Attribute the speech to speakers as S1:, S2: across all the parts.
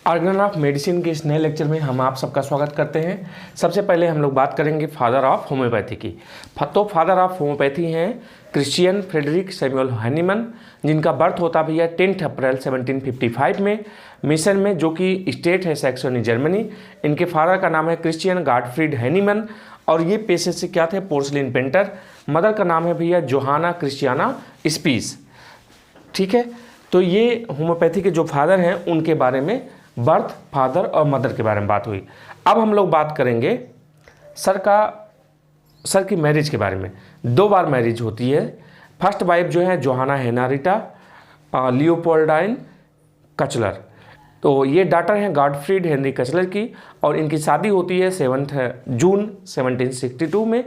S1: Organelle of medicine के इस नए लेक्चर में हम आप सबका स्वागत करते हैं। सबसे पहले हम लोग बात करेंगे फादर ऑफ होम्योपैथी की। तो फादर ऑफ होम्योपैथी हैं क्रिश्चियन फ्रेडरिक सैमुअल हैनीमन, जिनका बर्थ होता भी है 10 अप्रैल 1755 में मिशन में, जो कि स्टेट है सैक्सोनी जर्मनी। इनके फादर का नाम है क्रिश्चियन गॉटफ्रीड हैनीमन और ये पेशे से क्या थे, पोर्सलिन पेंटर। मदर का नाम है भैया जोहाना क्रिश्चियाना स्पीस। ठीक है, तो ये होम्योपैथी के जो फादर हैं उनके बारे में बर्थ, फादर और मदर के बारे में बात हुई। अब हम लोग बात करेंगे सर की मैरिज के बारे में। 2 बार मैरिज होती है। फर्स्ट वाइफ जो है जोहाना हेनारिटा लियोपोल्डाइन कचलर, तो ये डॉटर हैं गॉटफ्रीड हेनरी कचलर की और इनकी शादी होती है 7 जून 1762 में।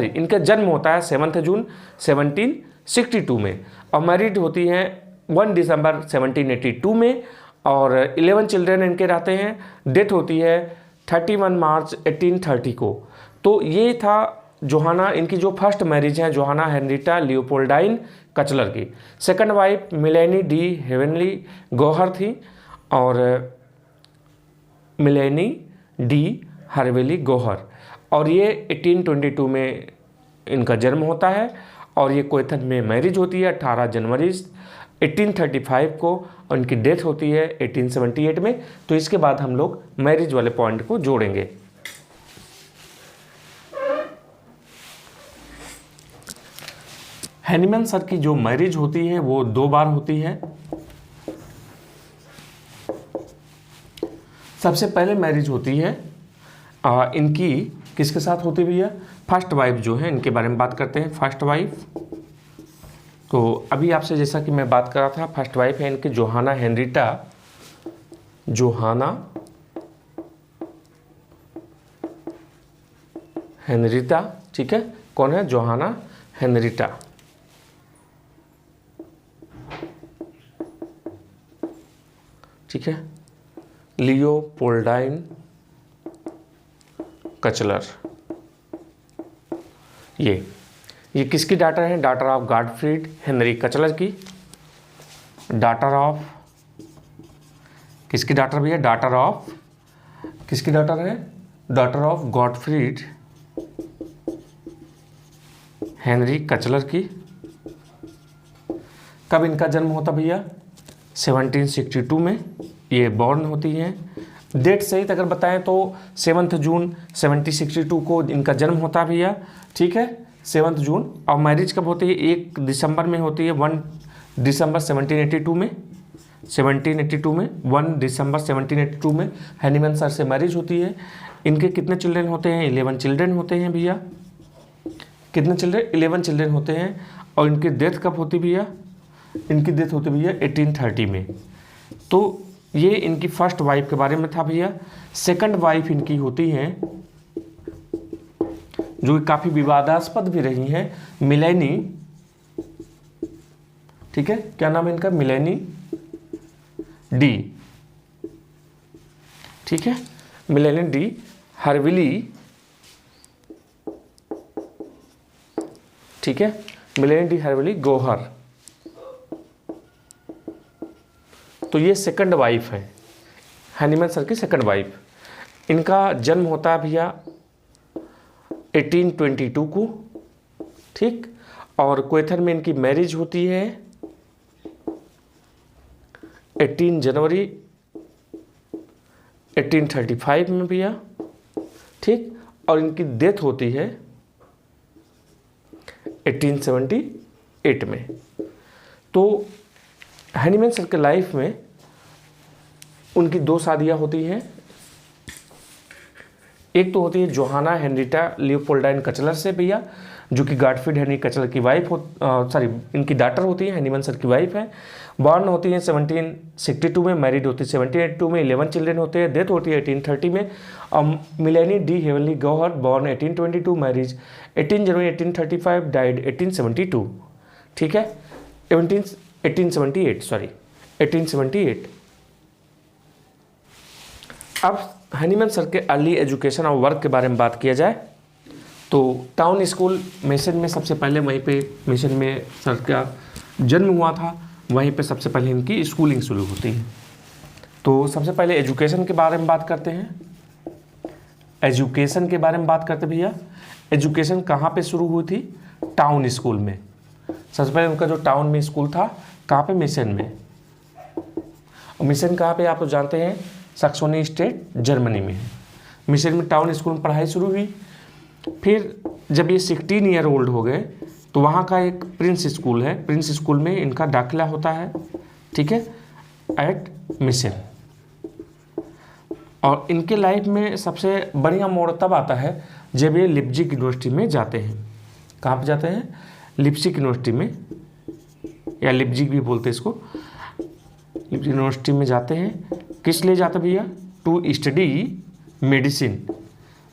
S1: इनका जन्म होता है 7 जून 1762 में और मैरिड होती हैं 1 दिसंबर 1782 में और 11 चिल्ड्रन इनके रहते हैं। डेथ होती है 31 मार्च 1830 को। तो ये था जोहाना, इनकी जो फर्स्ट मैरिज है जोहाना हेनरिटा लियोपोल्डाइन कचलर की। Second wife Melanie de Hervilly Gohier थी और मिलेनी डी हरवेली गौहर, और ये 1822 में इनका जन्म होता है और ये कोएथन में मैरिज होती है 18 जनवरी 1835 को और इनकी डेथ होती है 1878 में। तो इसके बाद हम लोग मैरिज वाले पॉइंट को जोड़ेंगे। हैनीमन सर की जो मैरिज होती है वो 2 बार होती है। सबसे पहले मैरिज होती है इनकी किसके साथ होती भैया, फर्स्ट वाइफ जो है इनके बारे में बात करते हैं। फर्स्ट वाइफ, तो अभी आपसे जैसा कि मैं बात कर रहा था, फर्स्ट वाइफ है इनकी जोहाना हेनरिटा। ठीक है, कौन है, जोहाना हेनरिटा। ठीक है, लियोपोल्डाइन कचलर। ये किसकी डॉटर हैं, डॉटर ऑफ गॉटफ्रीड हेनरी कचलर की। डॉटर ऑफ किसकी डॉटर भैया, डॉटर ऑफ किसकी डॉटर है, डॉटर ऑफ गॉटफ्रीड हेनरी कचलर की। कब इनका जन्म होता भैया, 1762 में ये बॉर्न होती हैं। डेट सहित अगर बताएं तो 7 जून 1762 को इनका जन्म होता है भैया। ठीक है, 7 जून। और मैरिज कब होती है, 1 दिसंबर में होती है, 1 दिसंबर 1782 में 1 दिसंबर 1782 में हैनीमन सर से मैरिज होती है। इनके कितने चिल्ड्रन होते हैं, 11 चिल्ड्रन होते हैं भैया। कितने चिल्ड्रन, 11 चिल्ड्रन होते हैं। और इनकी डेथ कब होती भैया, इनकी डेथ होती भैया 1830 में। तो ये इनकी फर्स्ट वाइफ के बारे में था भैया। सेकंड वाइफ इनकी होती हैं जो काफ़ी विवादास्पद भी रही हैं, मिलेनी। ठीक है, क्या नाम है इनका, मिलेनी डी। ठीक है, मिलेनी डी हरविली। ठीक है, मिलेनी डी हरविली गौहर। तो ये सेकंड वाइफ है, हैनीमन सर की सेकंड वाइफ। इनका जन्म होता है भैया 1822 को। ठीक, और कोएथन में इनकी मैरिज होती है 18 जनवरी 1835 में भैया। ठीक, और इनकी डेथ होती है 1878 में। तो हैनीमन सर के लाइफ में उनकी 2 शादियाँ होती हैं। एक तो होती है जोहाना हेनरिटा लियोपोल्डाइन कचलर से भैया, जो कि गॉटफ्रीड हेनरी कचलर की वाइफ इनकी डॉटर होती है, हैनीमन सर की वाइफ है। बॉर्न होती है 1762 में, मैरिड होती है 1782 में, 11 चिल्ड्रन होते हैं। डेथ होती है 1830 में। और Melanie de Hervilly Gohier, born 1822, marriage 18 January 1835, died 1872। ठीक है, 1878। अब हैनीमन सर के अर्ली एजुकेशन और वर्क के बारे में बात किया जाए तो टाउन स्कूल मिशन में सबसे पहले वहीं पे मिशन में सर का जन्म हुआ था, वहीं पे सबसे पहले इनकी स्कूलिंग शुरू होती है। तो सबसे पहले एजुकेशन के बारे में बात करते हैं। एजुकेशन के बारे में बात करते भैया। एजुकेशन कहाँ पे शुरू हुई थी? टाउन स्कूल में। सबसे पहले उनका जो टाउन में स्कूल था, कहाँ पे? मिशन में। और मिशन कहाँ पे? आप तो जानते हैं सैक्सोनी स्टेट जर्मनी में। मिशन में टाउन स्कूल में पढ़ाई शुरू हुई। फिर जब ये 16 ईयर ओल्ड हो गए तो वहाँ का एक प्रिंस स्कूल है, प्रिंस स्कूल में इनका दाखिला होता है, ठीक है, एट मिशन। और इनके लाइफ में सबसे बढ़िया मोड़ तब आता है जब ये लिप्जिग यूनिवर्सिटी में जाते हैं। कहाँ पे जाते हैं? लिप्जिग यूनिवर्सिटी में, या लिप्जिग भी बोलते हैं इसको। लिप्जिग यूनिवर्सिटी में जाते हैं। किस लिए जाते भैया? To study medicine.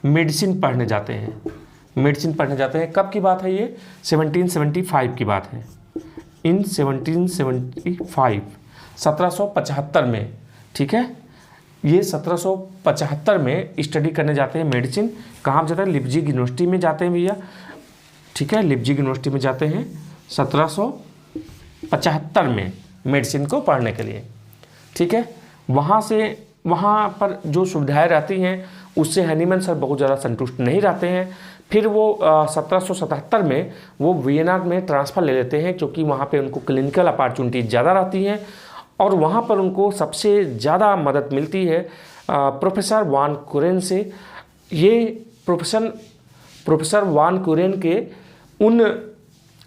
S1: मेडिसिन पढ़ने जाते हैं। मेडिसिन पढ़ने जाते हैं। कब की बात है ये? 1775 की बात है। इन 1775, 1775 में, ठीक है, ये 1775 में स्टडी करने जाते हैं मेडिसिन। कहाँ जाते हैं? लिप्जिग यूनिवर्सिटी में जाते हैं भैया, ठीक है, लिप्जिग यूनिवर्सिटी में जाते हैं 1775 में मेडिसिन को पढ़ने के लिए, ठीक है। वहाँ पर जो सुविधाएं रहती हैं उससे हैनीमैन सर बहुत ज़्यादा संतुष्ट नहीं रहते हैं। फिर वो 1777 में वो वियना में ट्रांसफ़र ले लेते हैं, क्योंकि वहाँ पे उनको क्लिनिकल अपॉर्चुनिटी ज़्यादा रहती हैं। और वहाँ पर उनको सबसे ज़्यादा मदद मिलती है प्रोफेसर वान कुरेन से। ये प्रोफेसर वान कुरेन के उन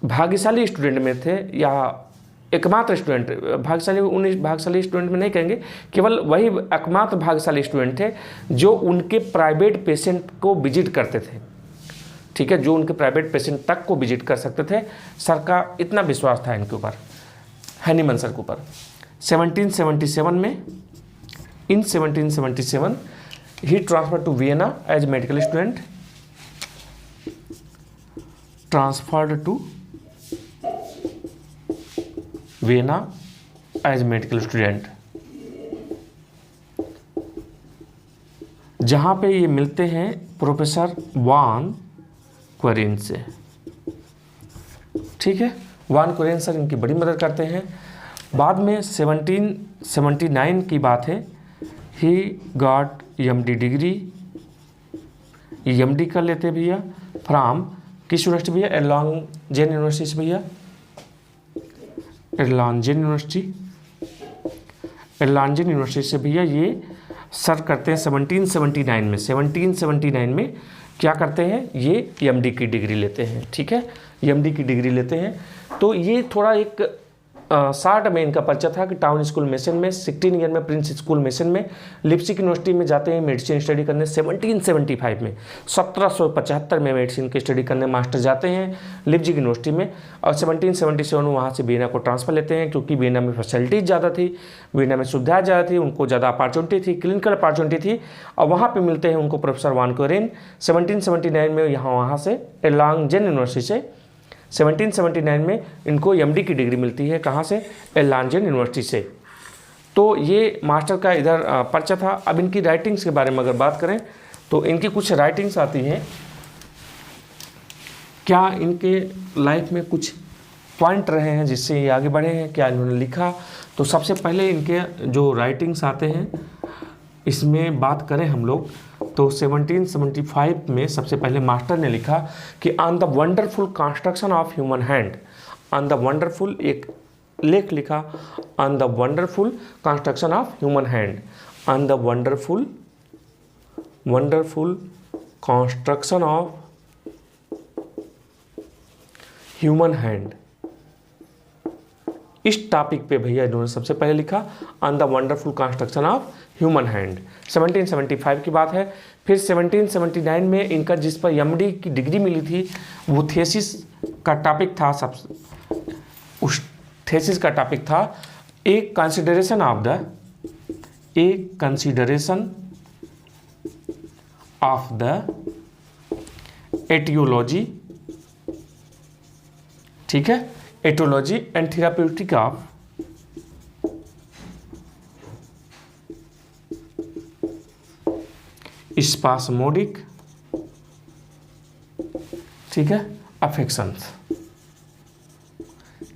S1: भाग्यशाली स्टूडेंट में थे, या एकमात्र स्टूडेंट, भाग्यशाली स्टूडेंट में नहीं कहेंगे, केवल वही एकमात्र भाग्यशाली स्टूडेंट थे जो उनके प्राइवेट पेशेंट को विजिट करते थे, ठीक है, जो उनके प्राइवेट पेशेंट तक को विजिट कर सकते थे। सर का इतना विश्वास था इनके ऊपर, हैनीमैन सर के ऊपर। 1777 में, इन 1777 ही transfer to Vienna as medical student, transferred to Vienna as medical student, जहाँ पे ये मिलते हैं प्रोफेसर वान क्वेरिन से, ठीक है। वान क्वेरिन सर इनकी बड़ी मदद करते हैं। बाद में 1779 की बात है, he got MD degree, MD कर लेते भैया फ्रॉम किस यूनिवर्सिटी भैया? एर्लांगेन यूनिवर्सिटी से भैया, एर्लांगेन यूनिवर्सिटी से भैया ये सर करते हैं 1779 में। 1779 में क्या करते हैं? ये MD की डिग्री लेते हैं, ठीक है, MD की डिग्री लेते हैं। तो ये थोड़ा एक शार्ट में इनका परिचय था कि टाउन स्कूल मिशन में, 16 ईयर में प्रिंस स्कूल मिशन में, लिप्जिग यूनिवर्सिटी में जाते हैं मेडिसिन स्टडी करने 1775 में, 1775 में मेडिसिन की स्टडी करने मास्टर जाते हैं लिप्जिग यूनिवर्सिटी में। और 1777 में वहाँ से वियना को ट्रांसफ़र लेते हैं, क्योंकि वियना में फैसिलिटीज़ ज़्यादा थी, वियना में सुविधाएँ ज़्यादा थी, उनको ज़्यादा अपॉर्चुनिटी थी, क्लिनिकल अपॉर्चुनिटी थी। और वहाँ पर मिलते हैं उनको प्रोफेसर वान क्वेरिन। 1779 में वहाँ से एर्लांगेन यूनिवर्सिटी से 1779 में इनको MD की डिग्री मिलती है। कहाँ से? एर्लांगेन यूनिवर्सिटी से। तो ये मास्टर का इधर परिचय था। अब इनकी राइटिंग्स के बारे में अगर बात करें तो इनकी कुछ राइटिंग्स आती हैं। क्या इनके लाइफ में कुछ पॉइंट रहे हैं जिससे ये आगे बढ़े हैं, क्या इन्होंने लिखा? तो सबसे पहले इनके जो राइटिंग्स आते हैं इसमें बात करें हम लोग तो 1775 में सबसे पहले मास्टर ने लिखा कि on the wonderful construction of human hand, on the wonderful, एक लेख लिखा, on the wonderful construction of human hand, on the wonderful construction of human hand. इस टॉपिक पे भैया इन्होंने सबसे पहले लिखा on the wonderful construction of human hand. 1775 की बात है। फिर 1779 में इनका जिस पर MD की डिग्री मिली थी वो थीसिस का टॉपिक था, उस थीसिस का टॉपिक था a consideration of the etiology, ठीक है, etiology and therapeutic of spasmodic, ठीक है, अफेक्शंस।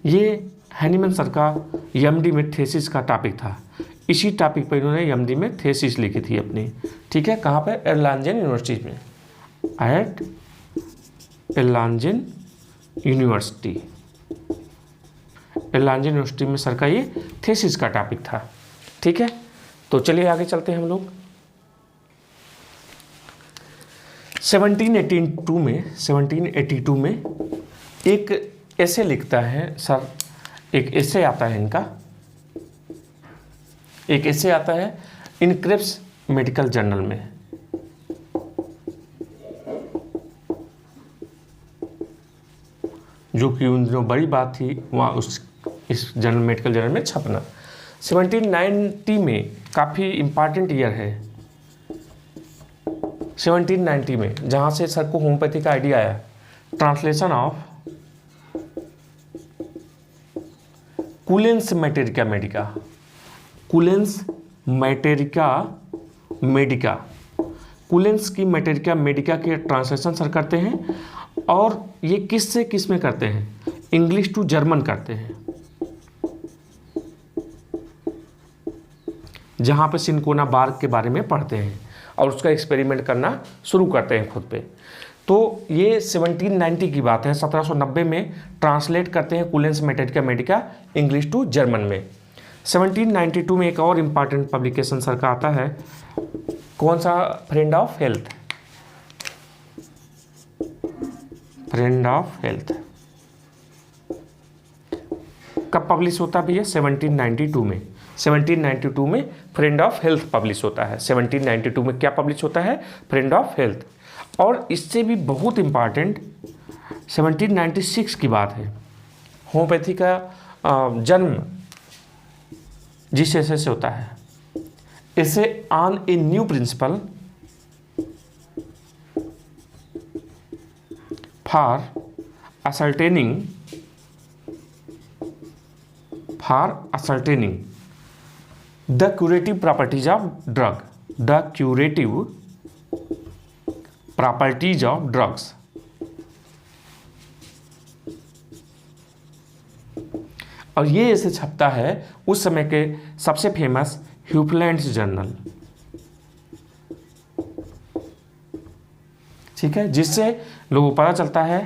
S1: ये हैनीमैन सर का MD में थीसिस का टॉपिक था। इसी टॉपिक पर इन्होंने एमडी में थीसिस लिखी थी अपनी, ठीक है, कहाँ पे, एर्लांजन यूनिवर्सिटी में, एट एर्लांजन यूनिवर्सिटी, एर्लांजन यूनिवर्सिटी में सर का ये थीसिस का टॉपिक था, ठीक है। तो चलिए आगे चलते हैं हम लोग। 1782 में एक ऐसे लिखता है सर, एक ऐसे आता है इनका, एक ऐसे आता है इन क्रिप्स मेडिकल जर्नल में, जो कि उन दिनों बड़ी बात थी वहाँ इस जर्नल, मेडिकल जर्नल में छपना। 1790 में काफ़ी इम्पॉर्टेंट ईयर है 1790 में, जहाँ से सर को होम्योपैथी का आइडिया आया। Translation of कुलेंस Materia Medica, कुलेंस Materia Medica, कुलेंस की मैटेरिका मेडिका के ट्रांसलेशन सर करते हैं, और ये किस से किस में करते हैं, इंग्लिश टू जर्मन करते हैं, जहाँ पे सिनकोना बार्ग के बारे में पढ़ते हैं और उसका एक्सपेरिमेंट करना शुरू करते हैं खुद पे। तो ये 1790 की बात है, 1790 में ट्रांसलेट करते हैं कुलेंस Materia Medica English to German में। 1792 में एक और इम्पॉर्टेंट पब्लिकेशन सर का आता है, कौन सा, friend of health, friend of health कब पब्लिश होता है भैया, 1792 में, 1792 में फ्रेंड ऑफ हेल्थ पब्लिश होता है। 1792 में क्या पब्लिश होता है, फ्रेंड ऑफ हेल्थ। और इससे भी बहुत इम्पॉर्टेंट 1796 की बात है, होम्योपैथी का जन्म जिस ऐसे से होता है, इसे on a new principle for ascertaining the curative properties of drug, the curative properties of drugs। और ये ऐसे छपता है उस समय के सबसे फेमस ह्यूफलैंड्स जर्नल, ठीक है, जिससे लोगों को पता चलता है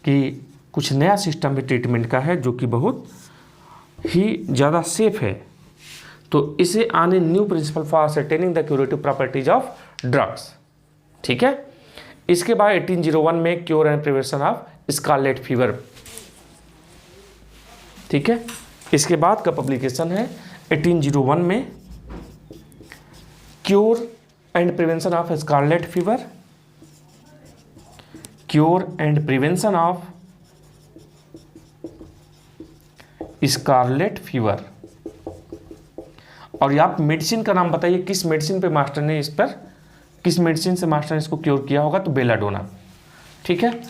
S1: कि कुछ नया सिस्टम भी ट्रीटमेंट का है जो कि बहुत ही ज़्यादा सेफ है। तो इसे on a new principle for ascertaining the curative properties of drugs, ठीक है। इसके बाद 1801 में cure and prevention of scarlet fever, ठीक है। इसके बाद का पब्लिकेशन है 1801 में cure and prevention of scarlet fever, cure and prevention of scarlet fever. और आप मेडिसिन का नाम बताइए, किस मेडिसिन पे मास्टर ने इस पर, किस मेडिसिन से मास्टर ने इसको क्योर किया होगा, तो बेलाडोना, ठीक है।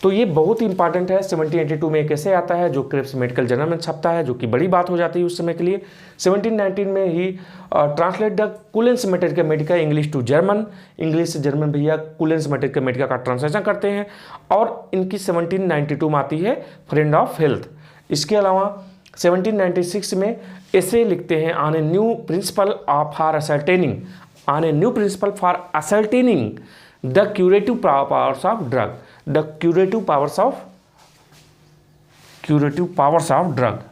S1: तो ये बहुत ही इंपॉर्टेंट है। 1782 में एक ऐसे आता है जो क्रिप्स मेडिकल जर्नल में छपता है, जो कि बड़ी बात हो जाती है उस समय के लिए। 1719 में ही translate the Cullen's Materia Medica English to German, English से जर्मन भैया कुलेंस मैटेरिका मेडिका का ट्रांसलेशन करते हैं, और इनकी 1792 में आती है फ्रेंड ऑफ हेल्थ। इसके अलावा 1796 में ऐसे लिखते हैं on a new principle for ascertaining, on a new principle for ascertaining the curative powers of drug, the curative powers of drug,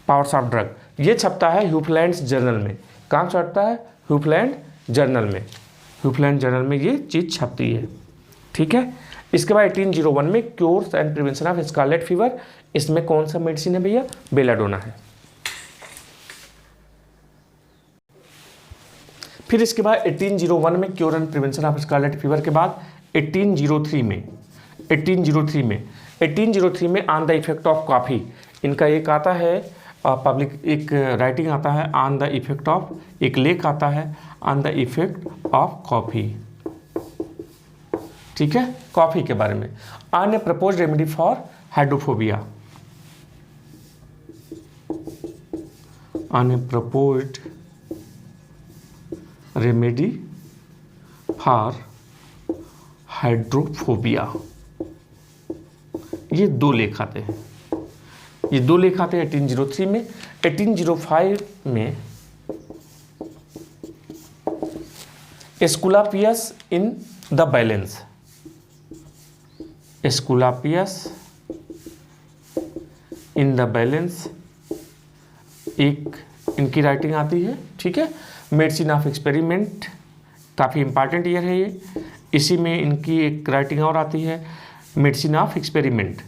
S1: powers of drug. ये छपता है ह्यूफलैंड्स जर्नल में। कहाँ छपता है, ह्यूफलैंड जर्नल में, ह्यूफलैंड जर्नल में ये चीज़ छपती है, ठीक है। इसके बाद 1801 में cures and prevention of scarlet fever, इसमें कौन सा मेडिसिन है भैया, बेलाडोना है। फिर इसके बाद 1801 में cure and prevention of scarlet fever के बाद 1803 में on the effect of coffee, इनका एक आता है पब्लिक, एक राइटिंग आता है ऑन द इफेक्ट ऑफ, एक लेख आता है on the effect of coffee, ठीक है, कॉफ़ी के बारे में। On A propose remedy for hydrophobia, on A proposed remedy for hydrophobia, ये दो लेख आते हैं। ये 2 लेख आते हैं 1803 में। 1805 में Aesculapius in the balance, Aesculapius in the balance एक इनकी राइटिंग आती है, ठीक है। मेडिसिन ऑफ एक्सपेरिमेंट काफ़ी इंपॉर्टेंट ईयर है ये। इसी में इनकी एक राइटिंग और आती है, medicine of experiment.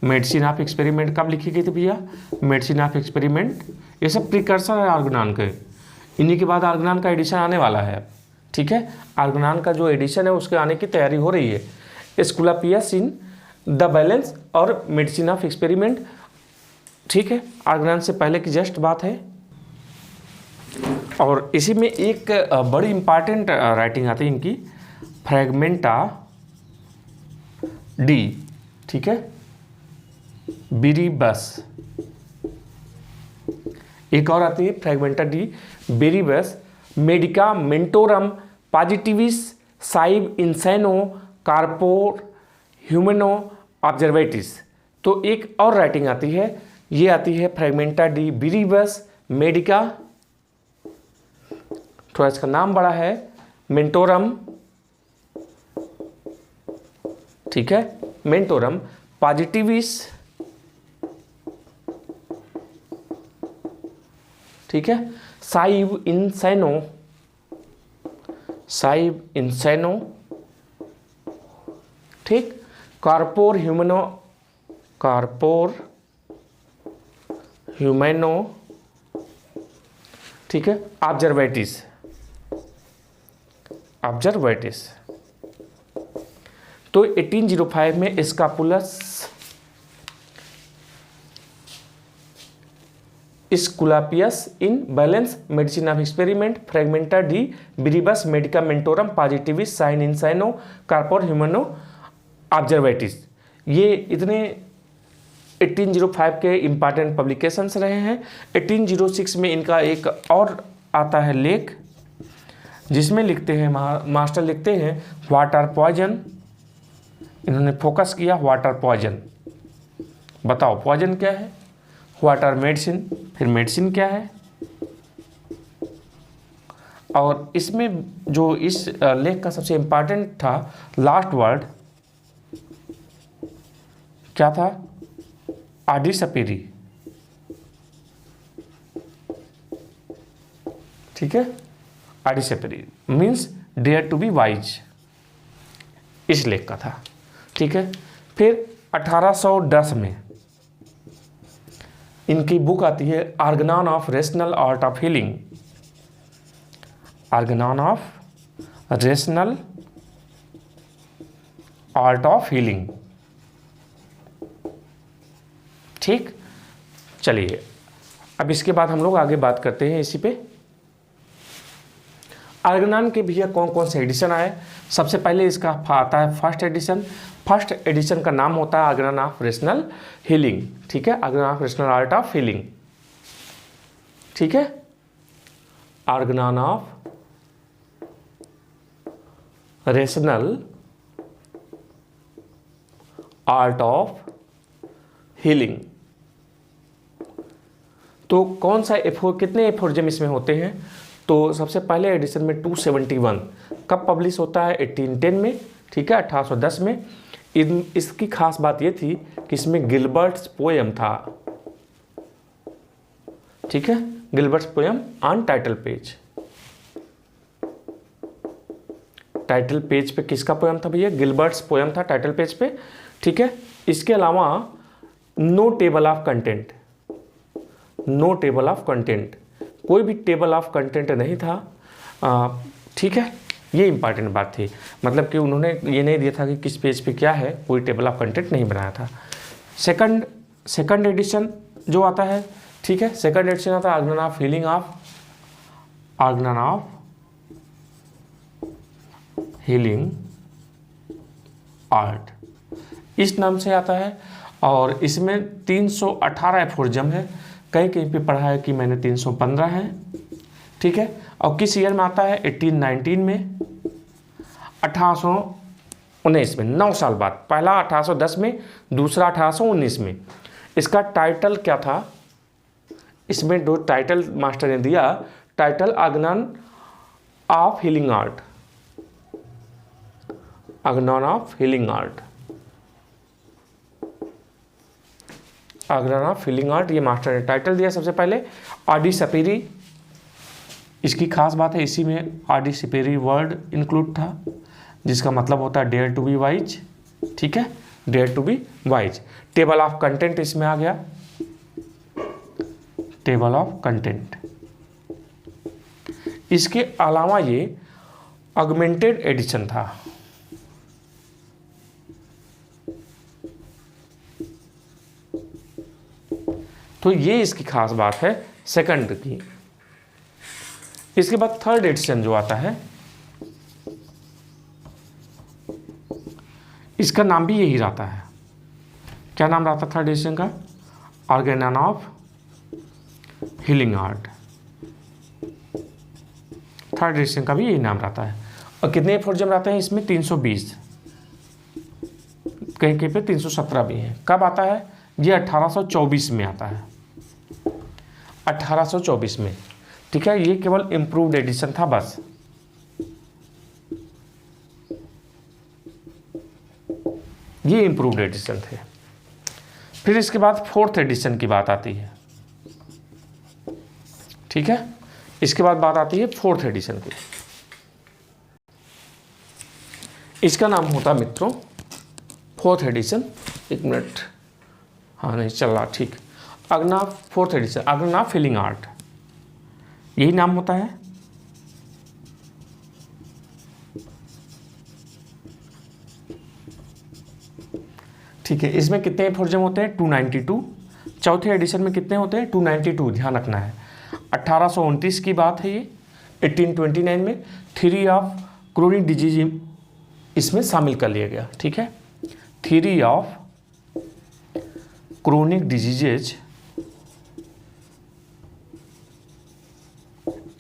S1: Medicine of experiment कब लिखी गई थी भैया? मेडिसिन ऑफ एक्सपेरिमेंट, ये सब प्रिकर्सर है आर्गनान के। इन्हीं के बाद आर्गनान का एडिशन आने वाला है, ठीक है। आर्गनान का जो एडिशन है उसके आने की तैयारी हो रही है। एस्कुलापियस इन द बैलेंस और मेडिसिन ऑफ एक्सपेरिमेंट, ठीक है, आर्गनान से पहले की जस्ट बात है। और इसी में एक बड़ी इंपॉर्टेंट राइटिंग आती है इनकी, फ्रैगमेंटा डी, ठीक है, बिरीबस। एक और आती है फ्रैगमेंटा डी बिरीबस मेडिकामेंटोरम पॉजिटिविस साइब इंसैनो कार्पोर ह्यूमनो ऑब्जर्वेटिस। तो एक और राइटिंग आती है, ये आती है फ्रैगमेंटा डी बिरीबस मेडिका, थोड़ा इसका नाम बड़ा है, मेंटोरम, ठीक है, मेंटोरम पॉजिटिविस, ठीक है, साइब इंसैनो, साइब इंसैनो, ठीक, कार्पोर ह्यूमनो, कार्पोर ह्यूमैनो, ठीक है, ऑब्जर्वेटिस, ऑब्जर्वेटिस। तो 1805 में स्कापुलस Aesculapius in balance medicine of experiment फ्रैगमेंटा डी बिरीबस मेडिकामेंटोरम पॉजिटिविस साइन इंसाइनो कार्पोर ह्यूमनो ऑब्जर्वेटिस, ये इतने 1805 के इम्पॉर्टेंट पब्लिकेशंस रहे हैं। 1806 में इनका एक और आता है लेख, जिसमें लिखते हैं मास्टर लिखते हैं वाटर पॉइजन। इन्होंने फोकस किया वाटर पॉइजन। बताओ पॉइजन क्या है, वाटर मेडिसिन, फिर मेडिसिन क्या है। और इसमें जो इस लेख का सबसे इम्पॉर्टेंट था, लास्ट वर्ड क्या था? आडिसपेरी, ठीक है, aude sapere means dare to be wise, इस लेख का था, ठीक है। फिर 1810 में इनकी बुक आती है Organon of rational art of healing, Organon of rational art of healing, ठीक। चलिए अब इसके बाद हम लोग आगे बात करते हैं इसी पे। आर्गनान के भैया कौन कौन से एडिशन आए। सबसे पहले इसका आता है फर्स्ट एडिशन। फर्स्ट एडिशन का नाम होता है आर्गनान ऑफ रेशनल हीलिंग, ठीक है, Organon of rational art of healing, ठीक है, Organon of rational art of healing. तो कौन सा कितने एफोरिज्म इसमें होते हैं? तो सबसे पहले एडिशन में 271 कब पब्लिश होता है? 1810 में, ठीक है, 1810 में। इसकी खास बात ये थी कि इसमें गिलबर्ट्स पोएम था, ठीक है, Gilbert's poem on title page. Title page पे किसका पोएम था भैया? गिलबर्ट्स पोएम था टाइटल पेज पे, ठीक है। इसके अलावा no table of content, no table of content, कोई भी टेबल ऑफ कंटेंट नहीं था, ठीक है, ये इंपॉर्टेंट बात थी। मतलब कि उन्होंने ये नहीं दिया था कि किस पेज पे क्या है, कोई टेबल ऑफ कंटेंट नहीं बनाया था। सेकंड एडिशन जो आता है, ठीक है, सेकंड एडिशन आता है Organon of healing of, Organon of healing art, इस नाम से आता है। और इसमें 318 एफोरिज्म है, कहीं कहीं पे पढ़ा है कि मैंने 315 है, ठीक है। और किस ईयर में आता है? 1819 में, 1819 में, 9 साल बाद। पहला 1810 में, दूसरा 1819 में। इसका टाइटल क्या था, इसमें जो टाइटल मास्टर ने दिया, title Organon of healing art, Organon of healing art, Organon of healing art, ये मास्टर ने टाइटल दिया सबसे पहले। आर.डी. सपेरी, इसकी खास बात है इसी में आर.डी. सपेरी वर्ड इंक्लूड था, जिसका मतलब होता है डेयर टू बी वाइज, ठीक है, dare to be wise. Table of content इसमें आ गया, टेबल ऑफ कंटेंट। इसके अलावा ये ऑगमेंटेड एडिशन था, तो ये इसकी खास बात है सेकंड की। इसके बाद थर्ड एडिशन जो आता है, इसका नाम भी यही रहता है। क्या नाम रहता है थर्ड एडिशन का? Organon of healing art. Third edition का भी यही नाम रहता है। और कितने एफोरिज्म रहते हैं इसमें? 320, कहीं कहीं पे 317 भी हैं। कब आता है ये? 1824 में आता है, 1824 में, ठीक है। ये केवल इम्प्रूव्ड एडिशन था बस। ये इम्प्रूव्ड एडिशन थे। फिर इसके बाद फोर्थ एडिशन की बात आती है, ठीक है। इसके बाद बात आती है फोर्थ एडिशन की। इसका नाम होता है मित्रों फोर्थ एडिशन, एक मिनट, हाँ नहीं चल रहा, ठीक। अग्ना फोर्थ एडिशन, अग्ना फीलिंग आर्ट, यही नाम होता है। ठीक है। इसमें कितने एफोरिज्म होते हैं? 292। चौथे एडिशन में कितने होते हैं? 292, ध्यान रखना है। 1829 की बात है ये। 1829 में थ्योरी ऑफ क्रोनिक डिजीज इसमें शामिल कर लिया गया, ठीक है। Theory of chronic diseases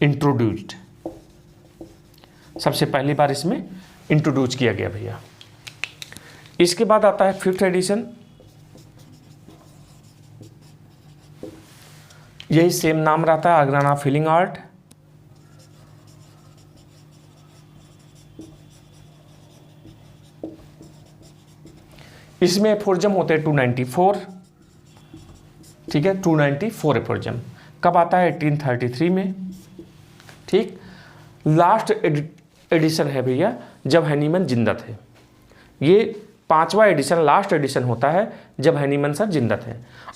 S1: introduced, सबसे पहली बार इसमें इंट्रोड्यूस किया गया भैया। इसके बाद आता है फिफ्थ एडिशन, यही सेम नाम रहता है, आग्नान ऑफ हीलिंग आर्ट। इसमें एफोरिज्म होते हैं 294, ठीक है, 294 एफोरिज्म। कब आता है? 1833 में, ठीक। लास्ट एडिशन है भैया जब हैनीमन जिंदा थे। ये पांचवा एडिशन, लास्ट एडिशन होता है जब हैनीमन सर जिंदा थे,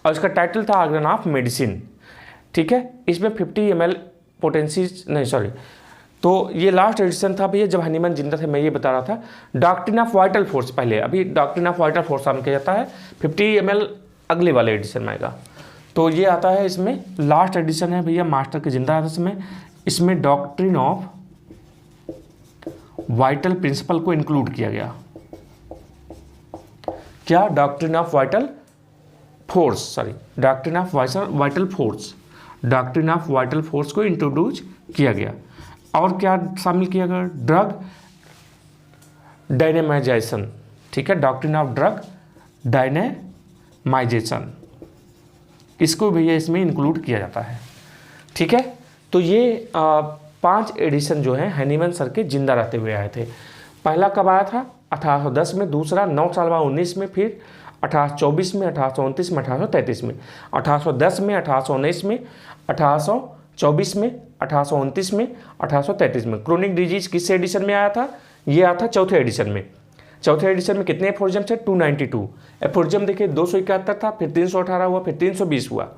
S1: और इसका टाइटल था आर्गन ऑफ मेडिसिन, ठीक है। इसमें 50 ml पोटेंसी, नहीं सॉरी, तो ये लास्ट एडिशन था भैया जब हैनीमन जिंदा थे। मैं ये बता रहा था डॉक्ट्रिन ऑफ वाइटल फोर्स, पहले अभी डॉक्ट्रिन ऑफ वाइटल फोर्स नाम किया जाता है, 50 ml अगले वाले एडिशन में आएगा। तो ये आता है, इसमें लास्ट एडिशन है भैया मास्टर के जिंदा रहते समय। इसमें डॉक्ट्रिन ऑफ वाइटल प्रिंसिपल को इंक्लूड किया गया। क्या? Doctrine of vital force, sorry, doctrine of vital force, doctrine of vital force को इंट्रोड्यूस किया गया। और क्या शामिल किया गया? ड्रग डायनेमाइजेशन, ठीक है, डॉक्ट्रिन ऑफ ड्रग डायनेमाइजेशन, इसको भैया इसमें इंक्लूड किया जाता है, ठीक है। तो ये 5 एडिशन जो है हैनीमन सर के जिंदा रहते हुए आए थे। पहला कब आया था? 1810 में, दूसरा 9 साल बाद 19 में, फिर 1824 में, 1829 में, 1833 में, 1810 में, 1819 में, 1824 में, 1829 में, 1833 में। क्रोनिक डिजीज किस एडिशन में आया था? ये आया था चौथे एडिशन में। चौथे एडिशन में कितने एफोरिज्म थे? 292 एफोरिज्म। देखिए 271 था, फिर 318 हुआ, फिर 320 हुआ,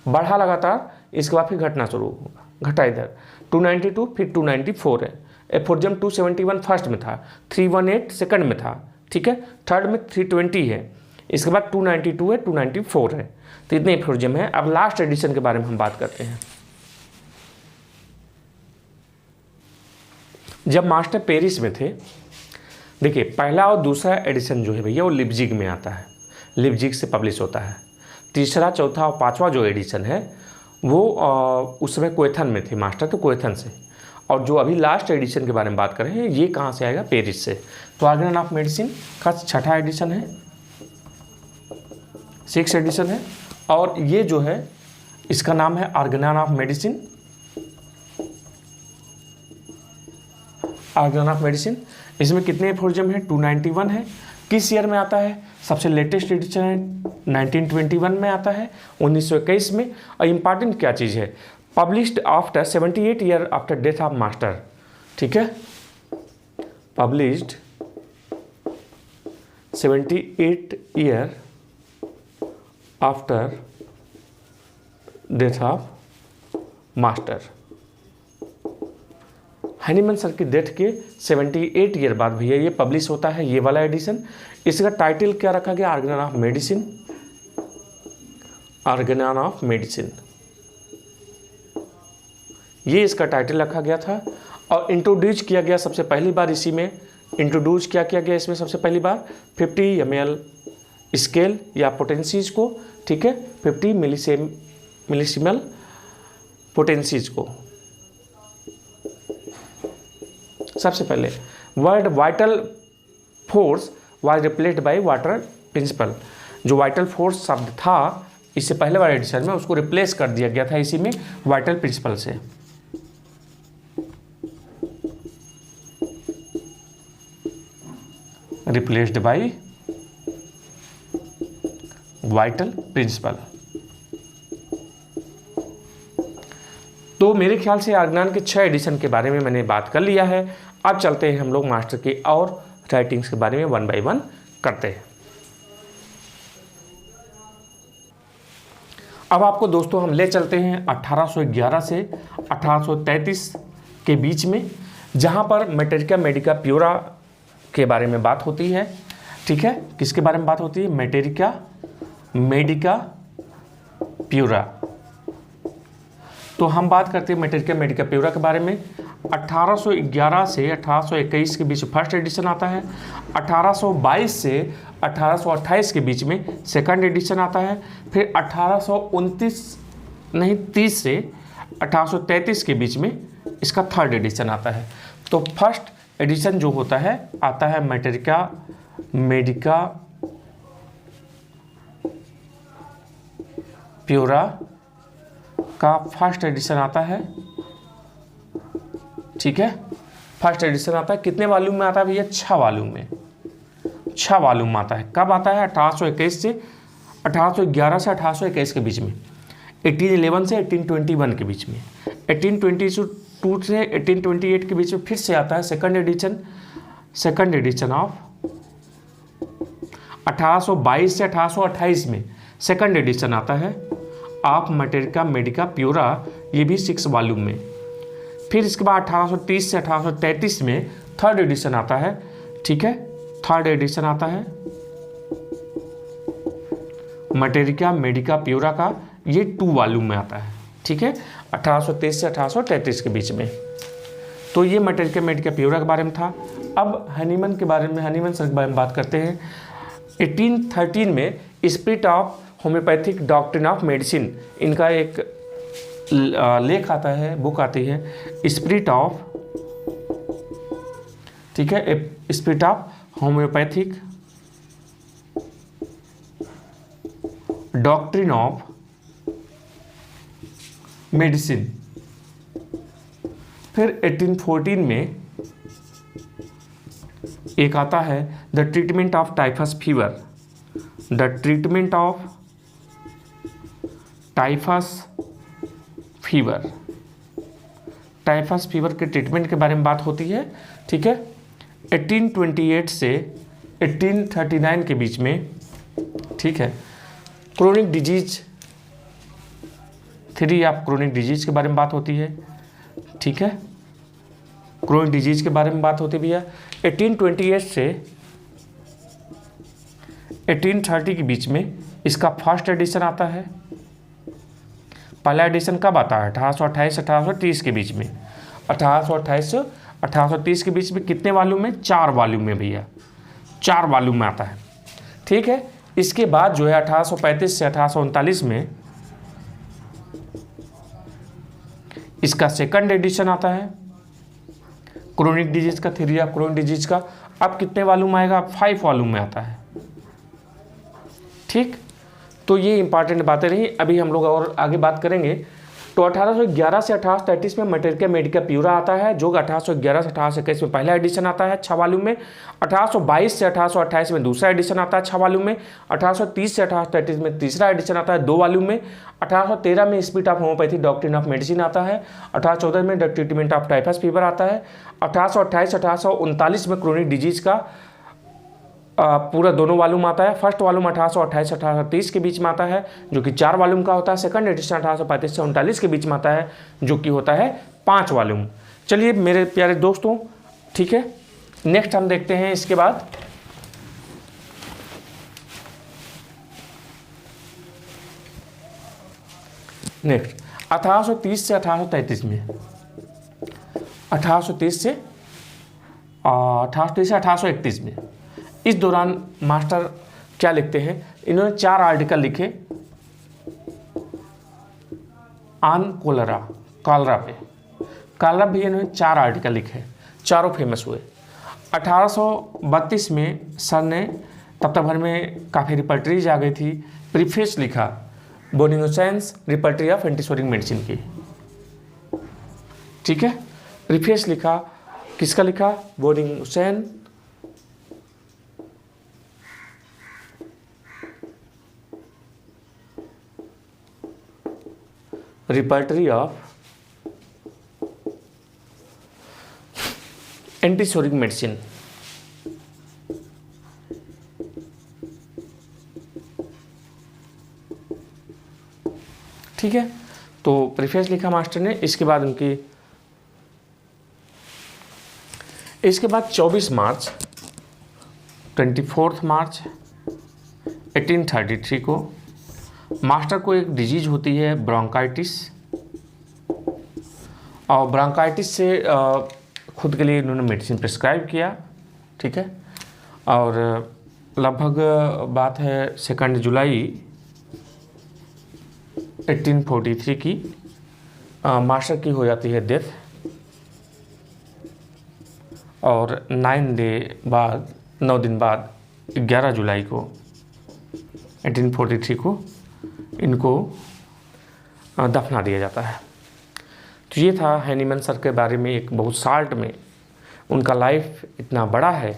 S1: बढ़ा लगातार। इसके बाद फिर घटना शुरू होगा, घटा इधर 292, फिर 294 है। एफोरिज्म 271 फर्स्ट में था, 318 सेकंड में था, ठीक है, थर्ड में 320 है, इसके बाद 292 है, 294 है। तो इतने एफोरिज्म है। अब लास्ट एडिशन के बारे में हम बात करते हैं। जब मास्टर पेरिस में थे, देखिए पहला और दूसरा एडिशन जो है भैया वो लिप्जिग में आता है, लिप्जिग से पब्लिश होता है। तीसरा, चौथा और पांचवा जो एडिशन है वो उस समय कोएथन में थे मास्टर, तो कोएथन से। और जो अभी लास्ट एडिशन के बारे में बात कर रहे हैं ये कहाँ से आएगा? पेरिस से। तो आर्गन ऑफ मेडिसिन का छठा एडिशन है, 6th एडिशन है, और ये जो है इसका नाम है ऑर्गेनान ऑफ मेडिसिन। ऑर्गेनान ऑफ मेडिसिन, इसमें कितने एफोरिज्म है? 291 है। किस ईयर में आता है? सबसे लेटेस्ट एडिशन है 1921 में आता है, 1921 में। और इम्पॉर्टेंट क्या चीज़ है? Published after 78 year after death of master. ठीक है, published 78 year after death of master. Hahnemann sir की डेथ के 78 ईयर बाद भैया ये पब्लिश होता है, ये वाला एडिशन। इसका टाइटल क्या रखा गया? ऑर्गेनान ऑफ मेडिसिन। ऑर्गेनान ऑफ मेडिसिन, ये इसका टाइटल रखा गया था। और इंट्रोड्यूस किया गया सबसे पहली बार इसी में। इंट्रोड्यूस क्या किया गया इसमें सबसे पहली बार? 50 ml स्केल या पोटेंसीज को। ठीक है, 50 मिलीसीमल पोटेंसीज को सबसे पहले। Word vital force was replaced by water principle. जो वाइटल फोर्स शब्द था इससे पहले वाले एडिशन में, उसको रिप्लेस कर दिया गया था इसी में वाइटल प्रिंसिपल से। Replaced by vital principle. तो मेरे ख्याल से ऑर्गेनान के 6 एडिशन के बारे में मैंने बात कर लिया है। अब चलते हैं हम लोग मास्टर की और राइटिंग्स के बारे में 1 by 1 करते हैं। अब आपको दोस्तों हम ले चलते हैं 1811 से 1833 के बीच में, जहां पर मेटेरिका मेडिका प्यूरा के बारे में बात होती है। ठीक है, किसके बारे में बात होती है? मेटेरिका मेडिका प्यूरा। तो हम बात करते हैं मेटेरिका मेडिका प्यूरा के बारे में। 1811 से 1821 के बीच फर्स्ट एडिशन आता है। 1822 से 1828 के बीच में सेकंड एडिशन आता है। फिर 30 से 1833 के बीच में इसका थर्ड एडिशन आता है। तो फर्स्ट एडिशन जो होता है आता है मेटेरिका मेडिका प्यूरा का फर्स्ट एडिशन आता है। ठीक है, फर्स्ट एडिशन आता है। कितने वॉल्यूम में आता है भैया? 6 वॉल्यूम में। 6 वॉल्यूम में आता है। कब आता है? 1821 से 1811 से 1821 के बीच में। 1811 से 1821 के बीच में। 1822 से 1828 के बीच में फिर से आता है सेकंड एडिशन ऑफ 1822 से 1828 में सेकंड एडिशन आता है ऑफ मेटेरिका मेडिका प्यूरा, ये भी 6 वॉल्यूम में। फिर इसके बाद 1830 से 1833 में थर्ड एडिशन आता है। ठीक है, थर्ड एडिशन आता है मेटेरिका मेडिका प्यूरा का, ये 2 वॉल्यूम में आता है। ठीक है, 1823 से 1833 के बीच में। तो ये मेटेरिका मेडिका प्यूरा के बारे में था। अब हैनीमैन के बारे में, हैनीमैन सर के बारे में बात करते हैं। 1813 में spirit of homeopathic doctrine of medicine, इनका एक लेख आता है, बुक आती है स्पिरिट ऑफ, ठीक है, spirit of homeopathic doctrine of medicine. फिर 1814 में एक आता है the treatment of typhus fever, the treatment of typhus fever. Typhus fever के ट्रीटमेंट के बारे में बात होती है। ठीक है, 1828 से 1839 के बीच में। ठीक है, chronic disease, three of chronic disease के बारे में बात होती है। ठीक है, क्रोनिक डिजीज के बारे में बात होती है भैया। 1828 से 1830 के बीच में इसका फर्स्ट एडिशन आता है। पहला एडिशन कब आता है? 1828 से 1830 के बीच में। 1828 से 1830 के बीच में कितने वॉल्यूम में? 4 वॉल्यूम में भैया, 4 वॉल्यूम में आता है। ठीक है, इसके बाद जो है 1835 से 1839 में इसका सेकंड एडिशन आता है क्रोनिक डिजीज का, थ्योरी ऑफ क्रोनिक डिजीज का। अब कितने वॉल्यूम आएगा? 5 वॉल्यूम में आता है। ठीक, तो ये इंपॉर्टेंट बातें रही। अभी हम लोग और आगे बात करेंगे। तो 1811 से 1833 में मटेरिया मेडिका प्यूरा आता है, जो 1811 से 1821 में पहला एडिशन आता है 6 वॉल्यूम में। 1822 से 1828 में दूसरा एडिशन आता है 6 वॉल्यूम में। 1830 से 1833 में तीसरा एडिशन आता है 2 वॉल्यूम में। 1813 में spirit of homeopathy doctrine of medicine आता है। 1814 में the treatment of typhus fever आता है। 1828 से 1839 में क्रोनिक डिजीज का पूरा दोनों वॉल्यूम आता है। फर्स्ट वॉल्यूम 1828 से 1830 के बीच में आता है, जो कि 4 वॉल्यूम का होता है। सेकंड एडिशन 1835 से 39 के बीच में आता है, जो कि होता है 5 वॉल्यूम। चलिए मेरे प्यारे दोस्तों, ठीक है, नेक्स्ट हम देखते हैं इसके बाद। नेक्स्ट 1830 से 1833 में 1830 से 1831 में, इस दौरान मास्टर क्या लिखते हैं, इन्होंने 4 आर्टिकल लिखे ऑन कॉलरा पे। कॉलरा भी इन्होंने 4 आर्टिकल लिखे, चारों फेमस हुए। 1832 में सर ने तब तक भर में काफ़ी रिपर्टरीज आ गई थी, प्रीफेस लिखा बोनिंगोसेंस रिपर्टरी ऑफ एंटीसोरिक मेडिसिन की, ठीक है। प्रीफेस लिखा, किसका लिखा, बोनिंगोसेन रिपर्टरी ऑफ एंटीसोरिक मेडिसिन। ठीक है, तो प्रीफेस लिखा मास्टर ने। इसके बाद 24 मार्च 1833 को मास्टर को एक डिजीज होती है ब्रोंकाइटिस, और ब्रोंकाइटिस से खुद के लिए इन्होंने मेडिसिन प्रिस्क्राइब किया, ठीक है। और लगभग बात है 2 जुलाई 1843 की मास्टर की हो जाती है डेथ, और 9 दिन बाद 11 जुलाई को 1843 को इनको दफना दिया जाता है। तो ये था हैनीमैन सर के बारे में एक बहुत शॉर्ट में। उनका लाइफ इतना बड़ा है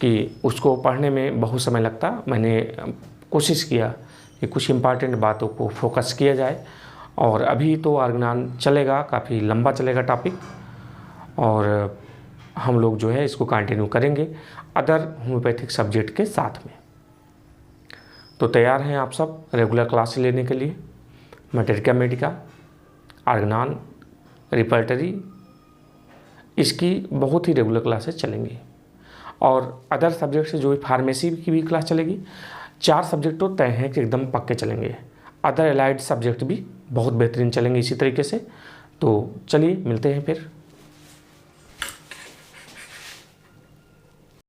S1: कि उसको पढ़ने में बहुत समय लगता। मैंने कोशिश किया कि कुछ इम्पॉर्टेंट बातों को फोकस किया जाए, और अभी तो आर्गनान चलेगा, काफ़ी लंबा चलेगा टॉपिक, और हम लोग जो है इसको कंटिन्यू करेंगे अदर होम्योपैथिक सब्जेक्ट के साथ में। तो तैयार हैं आप सब रेगुलर क्लास लेने के लिए। मटेरिया मेडिका, आर्गनान, रिपर्टरी, इसकी बहुत ही रेगुलर क्लासेस चलेंगी, और अदर सब्जेक्ट से जो फार्मेसी की भी क्लास चलेगी। 4 सब्जेक्ट तो तय हैं कि एकदम पक्के चलेंगे। अदर एलाइड सब्जेक्ट भी बहुत बेहतरीन चलेंगे इसी तरीके से। तो चलिए मिलते हैं फिर।